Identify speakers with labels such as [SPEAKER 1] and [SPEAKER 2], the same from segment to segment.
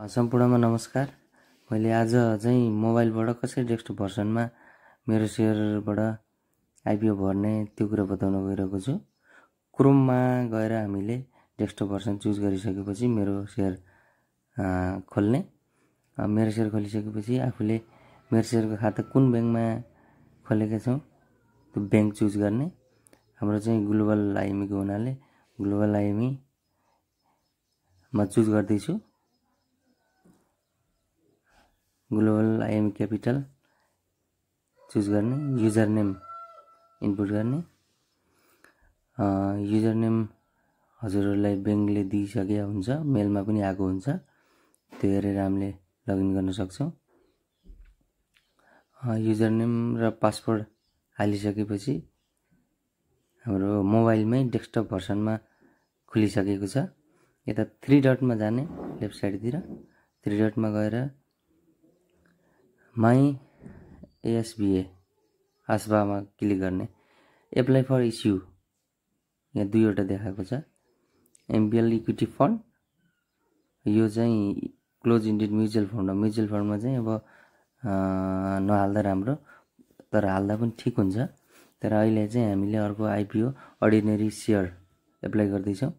[SPEAKER 1] सम्पूर्णमा नमस्कार। मैले आज चाहिँ मोबाइलबाट कसरी डेस्कटप भर्सनमा मेरो सेयरबाट आइपिओ भर्ने त्यो कुरा बताउन गइरहेको छु। क्रोममा गएर हामीले डेस्कटप भर्सन चुज गरिसकेपछि मेरो सेयर खोल्ने। मेरो सेयर खोलिसकेपछि आफूले मेरो सेयरको खाता कुन ब्याङ्कमा खोलेका छौँ त्यो ब्याङ्क चुज गर्ने। हाम्रो चाहिँ ग्लोबल आइएमईको हुनाले ग्लोबल आइएमईमा चुज गर्दैछु। ग्लोबल आइएमई क्यापिटल चुज गर्ने, युजर नेम इनपुट गर्ने। युजर नेम हजुरहरूलाई ब्याङ्कले दिइसकेको हुन्छ, मेलमा पनि आएको हुन्छ, त्यो हेरेर हामीले लगइन गर्न सक्छौँ। युजर नेम र पासवर्ड हालिसकेपछि हाम्रो मोबाइलमै डेस्कटप भर्सनमा खुलिसकेको छ। यता 3 डटमा जाने, लेफ्ट साइडतिर 3 डटमा गएर माई आसबामा क्लिक गर्ने। एप्लाई फर इस्यु यहाँ 2वटा देखाएको छ। एमबिएल इक्विटी फन्ड यो चाहिँ क्लोज इन्डेड म्युचुअल फन्ड हो। म्युचुअल फन्डमा चाहिँ अब नहाल्दा राम्रो, तर हाल्दा पनि ठिक हुन्छ। तर अहिले चाहिँ हामीले अर्को आइपिओ अर्डिनेरी सेयर एप्लाई गर्दैछौँ।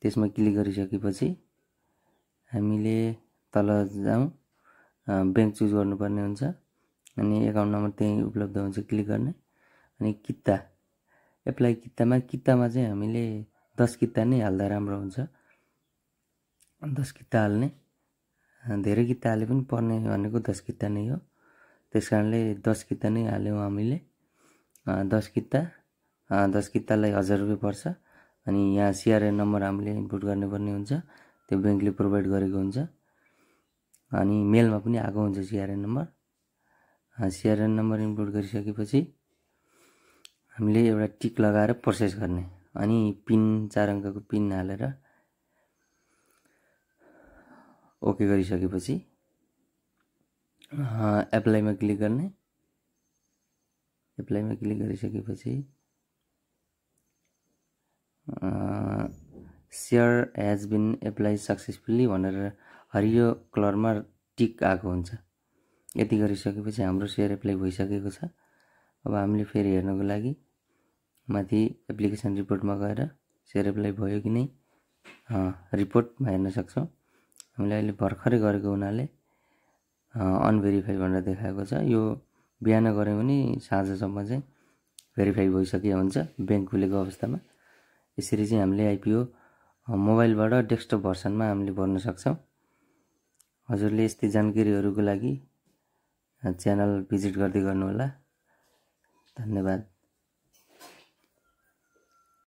[SPEAKER 1] त्यसमा क्लिक गरिसकेपछि हामीले तल जाउँ, ब्याङ्क चुज गर्नुपर्ने हुन्छ अनि एकाउन्ट नम्बर त्यहीँ उपलब्ध हुन्छ, क्लिक गर्ने। अनि किता एप्लाई कितामा चाहिँ हामीले 10 किता नै हाल्दा राम्रो हुन्छ। 10 किता हाल्ने, धेरै किता हाले पनि पर्ने भनेको 10 किता नै हो। त्यस कारणले 10 किता नै हाल्यौँ हामीले। 10 कितालाई 1000 रुपियाँ पर्छ। अनि यहाँ सिआरएन नम्बर हामीले इनपुट गर्नुपर्ने हुन्छ, त्यो ब्याङ्कले प्रोभाइड गरेको हुन्छ। अनि मेलमा पनि आएको हुन्छ CRN number. CRN number input गरिसकेपछि हामीले एउटा टिक लगाएर प्रोसेस गर्ने। अनि पिन 4 अङ्कको पिन हालेर ओके गरिसकेपछि एप्लाईमा क्लिक गर्ने। एप्लाईमा क्लिक गरिसकेपछि share has been apply successfully भनेर हरियो कलरमा टिक आएको हुन्छ। यति गरिसकेपछि हाम्रो सेयर एप्लाई भइसकेको छ। अब हामीले फेरि हेर्नको लागि माथि एप्लिकेसन रिपोर्टमा गएर सेयर एप्लाई भयो कि नै रिपोर्टमा हेर्न सक्छौँ। हामीले अहिले भर्खरै गरेको हुनाले अनभेरिफाई भनेर देखाएको छ। यो बिहान गऱ्यौँ भने साँझसम्म चाहिँ भेरिफाई भइसकेको हुन्छ ब्याङ्क खुलेको अवस्थामा। यसरी चाहिँ हामीले आइपिओ मोबाइलबाट डेस्कटप भर्सनमा हामीले भर्न सक्छौँ। हजुरले यस्तै जानकारीहरूको लागि च्यानल भिजिट गर्दै गर्नुहोला। धन्यवाद।